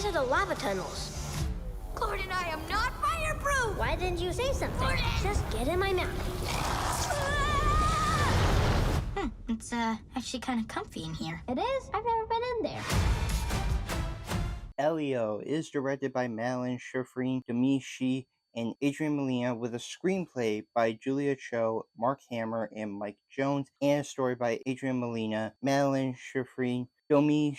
These are the lava tunnels. Gordon, I am not fireproof! Why didn't you say something? Gordon! Just get in my mouth. It's actually kind of comfy in here. It is? I've never been in there. Elio is directed by Madeline, Sharafian, Domee, and Adrian Molina, with a screenplay by Julia Cho, Mark Hammer, and Mike Jones, and a story by Adrian Molina, Madeline, Sharafian, Domee,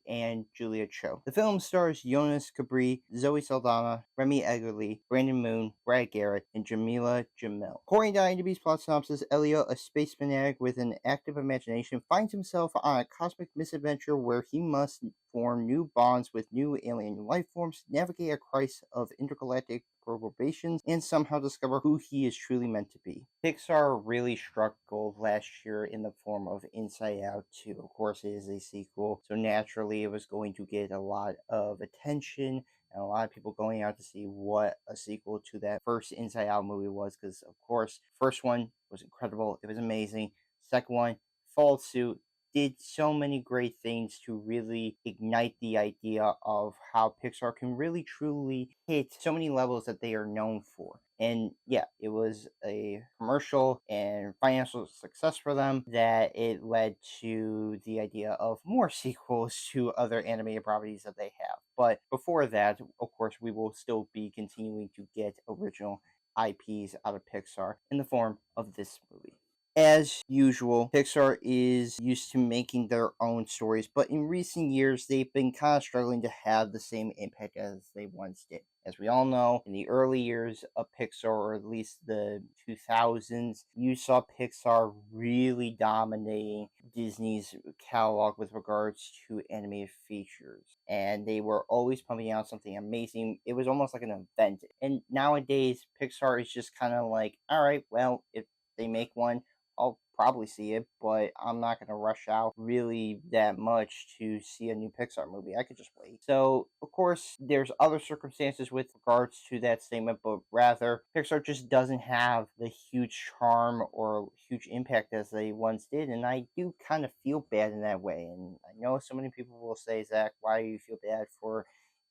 and Julia Cho. The film stars Yonas, Kibreab, Zoe Saldaña, Remy, Edgerly, Brandon Moon, Brad Garrett, and Jameela, Jamil. According to IMDb's plot synopsis, Elio, a space fanatic with an active imagination, finds himself on a cosmic misadventure where he must form new bonds with new alien life forms, navigate a crisis of intergalactic perturbations, and somehow discover who he is truly meant to be. Pixar really struck gold last year in the form of Inside Out 2. Of course, it is a sequel, so naturally it was going to get a lot of attention and a lot of people going out to see what a sequel to that first Inside Out movie was, because of course, first one was incredible, it was amazing. Second one followed suit, did so many great things to really ignite the idea of how Pixar can really truly hit so many levels that they are known for. And yeah, it was a commercial and financial success for them that it led to the idea of more sequels to other animated properties that they have. But before that, of course, we will still be continuing to get original IPs out of Pixar in the form of this movie. As usual, Pixar is used to making their own stories, but in recent years, they've been kind of struggling to have the same impact as they once did. As we all know, in the early years of Pixar, or at least the 2000s, you saw Pixar really dominating Disney's catalog with regards to animated features. And they were always pumping out something amazing. It was almost like an event. And nowadays, Pixar is just kind of like, all right, well, if they make one, I'll probably see it, but I'm not going to rush out really that much to see a new Pixar movie. I could just wait. So, of course, there's other circumstances with regards to that statement, but rather, Pixar just doesn't have the huge charm or huge impact as they once did, and I do kind of feel bad in that way. And I know so many people will say, Zach, why do you feel bad for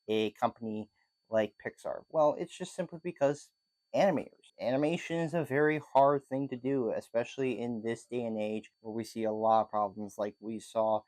a company like Pixar? Well, it's just simply because animators. Animation is a very hard thing to do, especially in this day and age where we see a lot of problems like we saw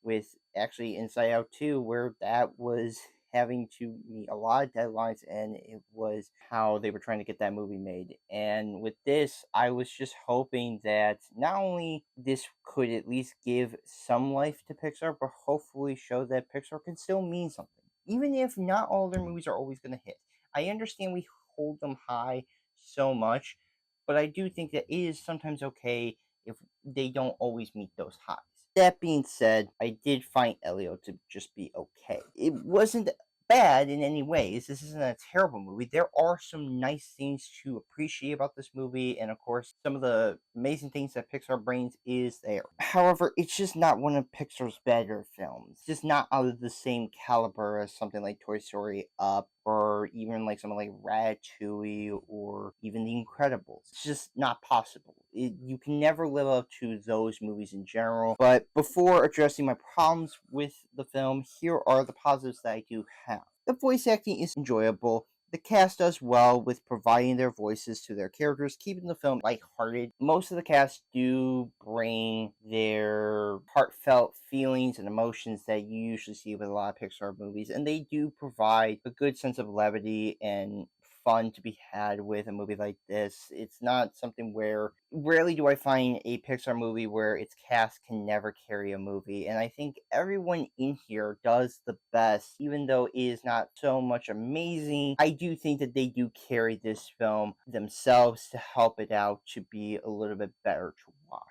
with actually Inside Out 2, where that was having to meet a lot of deadlines, and it was how they were trying to get that movie made. And with this, I was just hoping that not only this could at least give some life to Pixar, but hopefully show that Pixar can still mean something, even if not all their movies are always going to hit. I understand we hold them high so much, but I do think that it is sometimes okay if they don't always meet those highs. That being said, I did find Elio to just be okay. It wasn't bad in any ways. This isn't a terrible movie. There are some nice things to appreciate about this movie, and of course, some of the amazing things that Pixar brings is there. However, it's just not one of Pixar's better films. It's just not out of the same caliber as something like Toy Story, Up, or even like something like Ratatouille, or even The Incredibles. It's just not possible. You can never live up to those movies in general. But before addressing my problems with the film, here are the positives that I do have. The voice acting is enjoyable. The cast does well with providing their voices to their characters, keeping the film lighthearted. Most of the cast do bring their heartfelt feelings and emotions that you usually see with a lot of Pixar movies, and they do provide a good sense of levity and fun to be had with a movie like this. It's not something where rarely do I find a Pixar movie where its cast can never carry a movie, and I think everyone in here does the best. Even though it is not so much amazing, I do think that they do carry this film themselves to help it out to be a little bit better to watch.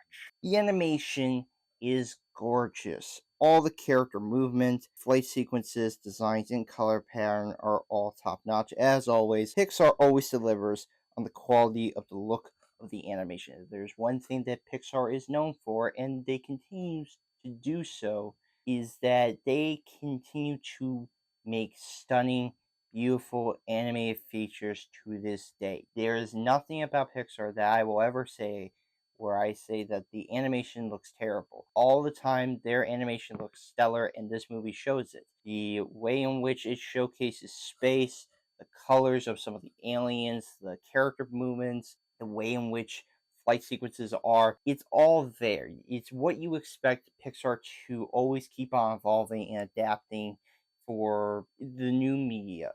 The animation is gorgeous. All the character movement, flight sequences, designs, and color pattern are all top notch. As always, Pixar always delivers on the quality of the look of the animation. If there's one thing that Pixar is known for, and they continue to do so, is that they continue to make stunning, beautiful animated features to this day. There is nothing about Pixar that I will ever say where I say that the animation looks terrible. All the time, their animation looks stellar, and this movie shows it. The way in which it showcases space, the colors of some of the aliens, the character movements, the way in which flight sequences are, it's all there. It's what you expect Pixar to always keep on evolving and adapting for the new media.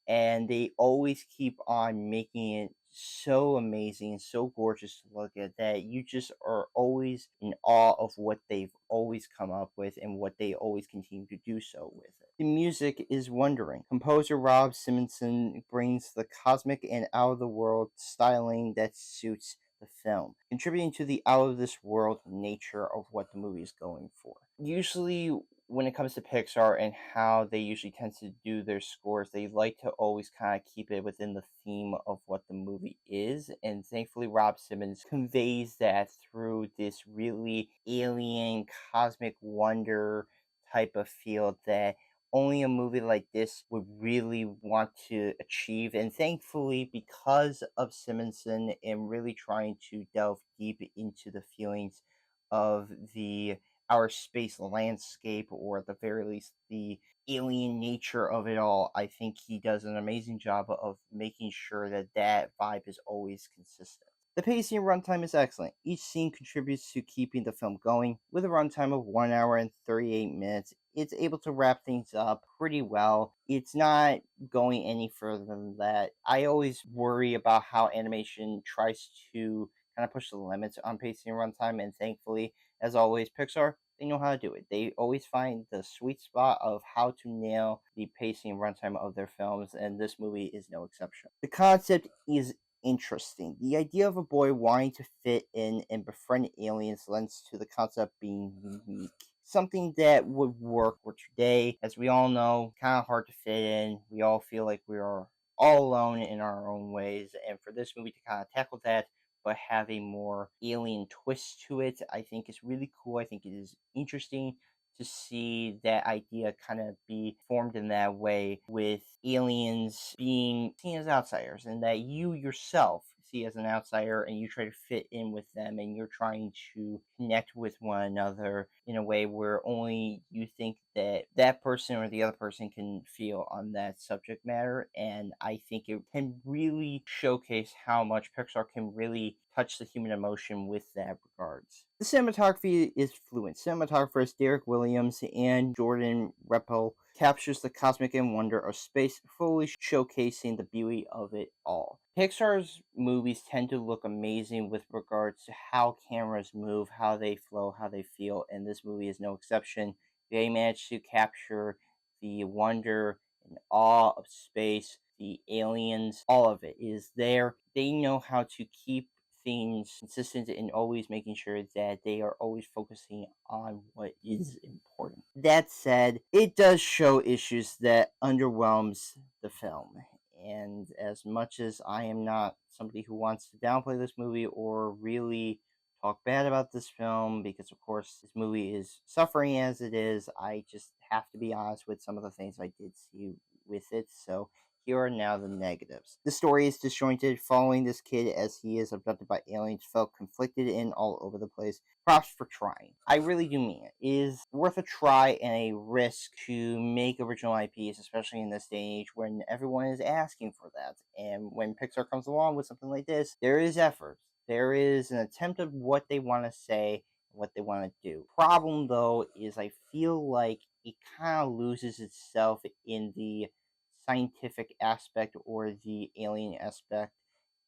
And they always keep on making it so amazing and so gorgeous to look at that you just are always in awe of what they've always come up with and what they always continue to do so with it. The music is wondering. Composer Rob Simonson brings the cosmic and out of the world styling that suits the film, contributing to the out of this world nature of what the movie is going for. Usually, when it comes to Pixar and how they usually tend to do their scores, they like to always kind of keep it within the theme of what the movie is. And thankfully, Rob Simmons conveys that through this really alien, cosmic wonder type of feel that only a movie like this would really want to achieve. And thankfully, because of Simonson and really trying to delve deep into the feelings of the our space landscape, or at the very least the alien nature of it all, I think he does an amazing job of making sure that that vibe is always consistent. The pacing and runtime is excellent. Each scene contributes to keeping the film going. With a runtime of 1 hour and 38 minutes, it's able to wrap things up pretty well. It's not going any further than that. I always worry about how animation tries to kind of push the limits on pacing and runtime, and thankfully, as always, Pixar, they know how to do it. They always find the sweet spot of how to nail the pacing and runtime of their films, and this movie is no exception. The concept is interesting. The idea of a boy wanting to fit in and befriend aliens lends to the concept being unique. Something that would work for today. As we all know, kind of hard to fit in. We all feel like we are all alone in our own ways, and for this movie to kind of tackle that but have a more alien twist to it, I think is really cool. I think it is interesting to see that idea kind of be formed in that way, with aliens being seen as outsiders, and that you yourself see as an outsider and you try to fit in with them, and you're trying to connect with one another in a way where only you think that that person or the other person can feel on that subject matter. And I think it can really showcase how much Pixar can really touch the human emotion with that regards. The cinematography is fluent. Cinematographers Derek Williams and Jordan Reppel captures the cosmic and wonder of space, fully showcasing the beauty of it all. Pixar's movies tend to look amazing with regards to how cameras move, how they flow, how they feel, and this movie is no exception. They managed to capture the wonder and awe of space, the aliens, all of it is there. They know how to keep things consistent and always making sure that they are always focusing on what is important. That said, it does show issues that underwhelms the film. And as much as I am not somebody who wants to downplay this movie or really talk bad about this film, because of course this movie is suffering as it is, I just have to be honest with some of the things I did see with it. So here are now the negatives. The story is disjointed, following this kid as he is abducted by aliens felt conflicted and all over the place. Props for trying. I really do mean it. It is worth a try and a risk to make original IPs, especially in this day and age when everyone is asking for that. And when Pixar comes along with something like this, there is effort. There is an attempt of what they want to say, what they want to do. Problem though is I feel like it kind of loses itself in the scientific aspect or the alien aspect,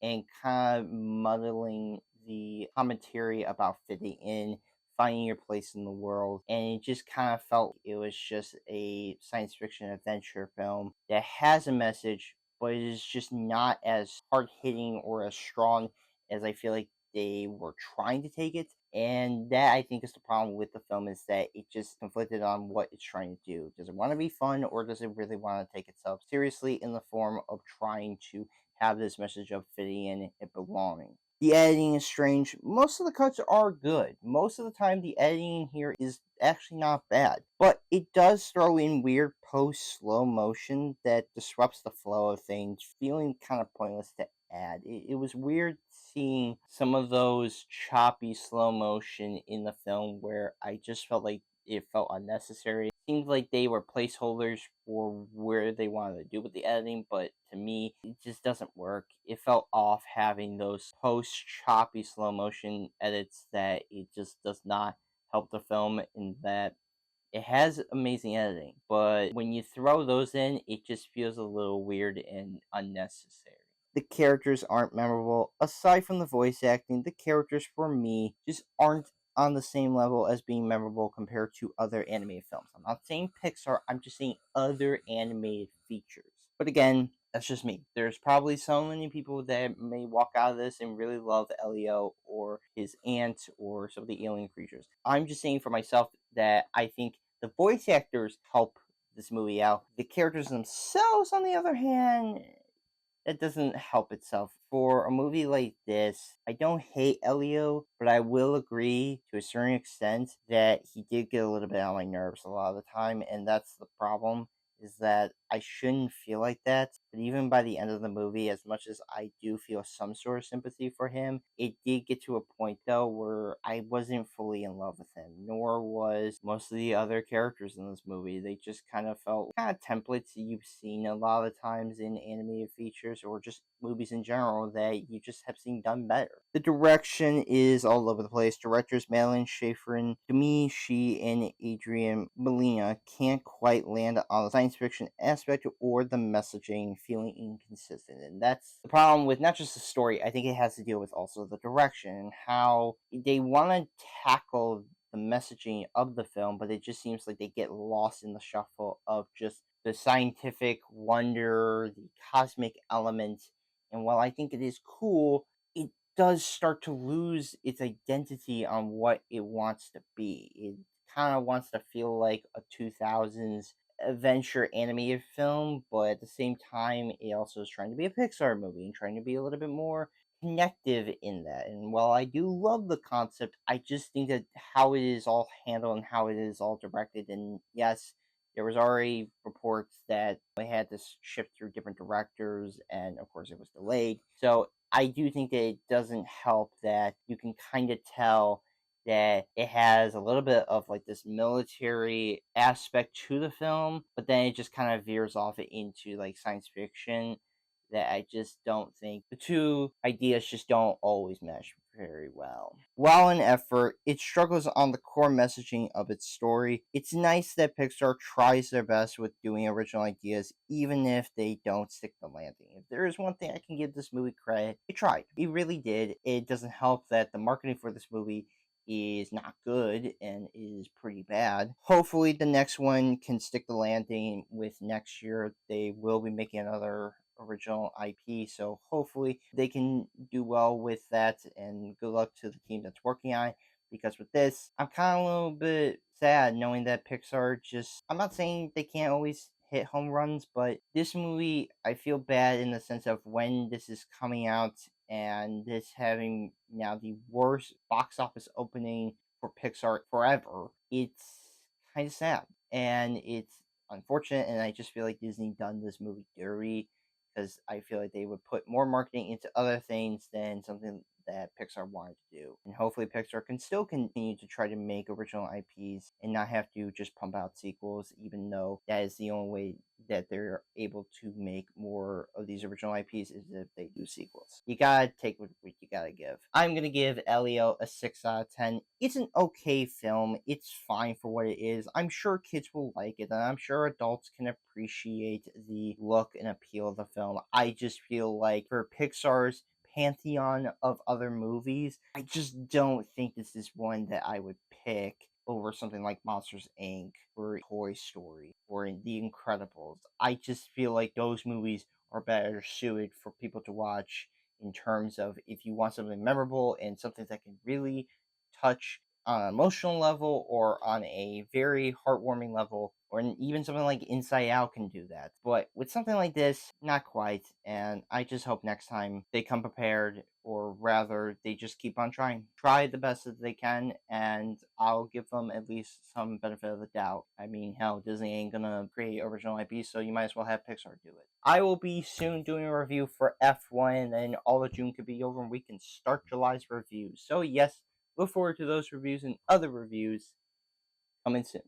and kind of muddling the commentary about fitting in, finding your place in the world. And it just kind of felt it was just a science fiction adventure film that has a message, but it is just not as hard hitting or as strong as I feel like they were trying to take it. And that, I think, is the problem with the film, is that it just conflicted on what it's trying to do. Does it want to be fun, or does it really want to take itself seriously in the form of trying to have this message of fitting in and belonging? The editing is strange. Most of the cuts are good. Most of the time, the editing here is actually not bad. But it does throw in weird post slow motion that disrupts the flow of things, feeling kind of pointless to had. It was weird seeing some of those choppy slow motion in the film where I just felt like it felt unnecessary. It seemed like they were placeholders for where they wanted to do with the editing, but to me, it just doesn't work. It felt off having those post choppy slow motion edits that it just does not help the film in that it has amazing editing, but when you throw those in, it just feels a little weird and unnecessary. The characters aren't memorable. Aside from the voice acting, the characters for me just aren't on the same level as being memorable compared to other animated films. I'm not saying Pixar, I'm just saying other animated features. But again, that's just me. There's probably so many people that may walk out of this and really love Elio or his aunt or some of the alien creatures. I'm just saying for myself that I think the voice actors help this movie out. The characters themselves, on the other hand, that doesn't help itself. For a movie like this, I don't hate Elio, but I will agree to a certain extent that he did get a little bit on my nerves a lot of the time, and that's the problem. Is that I shouldn't feel like that. But even by the end of the movie, as much as I do feel some sort of sympathy for him, it did get to a point though where I wasn't fully in love with him, nor was most of the other characters in this movie. They just kind of felt kind of templates that you've seen a lot of times in animated features or just movies in general that you just have seen done better. The direction is all over the place. Directors Madeline, Domee, and Adrian Molina can't quite land on the science fiction aspect or the messaging feeling inconsistent. And that's the problem with not just the story, I think it has to deal with also the direction and how they want to tackle the messaging of the film, but it just seems like they get lost in the shuffle of just the scientific wonder, the cosmic element. And while I think it is cool, it does start to lose its identity on what it wants to be. It kind of wants to feel like a 2000s adventure animated film, but at the same time, it also is trying to be a Pixar movie and trying to be a little bit more connective in that. And while I do love the concept, I just think that how it is all handled and how it is all directed, and yes, there was already reports that they had this shift through different directors, and of course, it was delayed. So I do think that it doesn't help that you can kind of tell that it has a little bit of like this military aspect to the film, but then it just kind of veers off it into like science fiction that I just don't think the two ideas just don't always mesh very well. While an effort, it struggles on the core messaging of its story. It's nice that Pixar tries their best with doing original ideas, even if they don't stick the landing. If there is one thing I can give this movie credit, it tried. It really did. It doesn't help that the marketing for this movie is not good and is pretty bad. Hopefully, the next one can stick the landing with next year. They will be making another original IP, so hopefully they can do well with that. And good luck to the team that's working on it. Because with this, I'm kind of a little bit sad knowing that Pixar just. I'm not saying they can't always hit home runs, but this movie, I feel bad in the sense of when this is coming out and this having now the worst box office opening for Pixar forever. It's kind of sad and it's unfortunate, and I just feel like Disney done this movie dirty because I feel like they would put more marketing into other things than something that Pixar wanted to do. And hopefully Pixar can still continue to try to make original IPs and not have to just pump out sequels, even though that is the only way that they're able to make more of these original IPs is if they do sequels. You gotta take what you gotta give. I'm gonna give Elio a 6 out of 10. It's an okay film. It's fine for what it is. I'm sure kids will like it, and I'm sure adults can appreciate the look and appeal of the film. I just feel like for Pixar's pantheon of other movies, I just don't think this is one that I would pick over something like Monsters Inc. or Toy Story or The Incredibles. I just feel like those movies are better suited for people to watch in terms of if you want something memorable and something that can really touch on an emotional level or on a very heartwarming level, or even something like Inside Out can do that. But with something like this, not quite. And I just hope next time they come prepared, or rather, they just keep on trying. Try the best that they can, and I'll give them at least some benefit of the doubt. I mean, hell, Disney ain't gonna create original IP, so you might as well have Pixar do it. I will be soon doing a review for F1, and then all of June could be over, and we can start July's reviews. So, yes, look forward to those reviews and other reviews coming soon.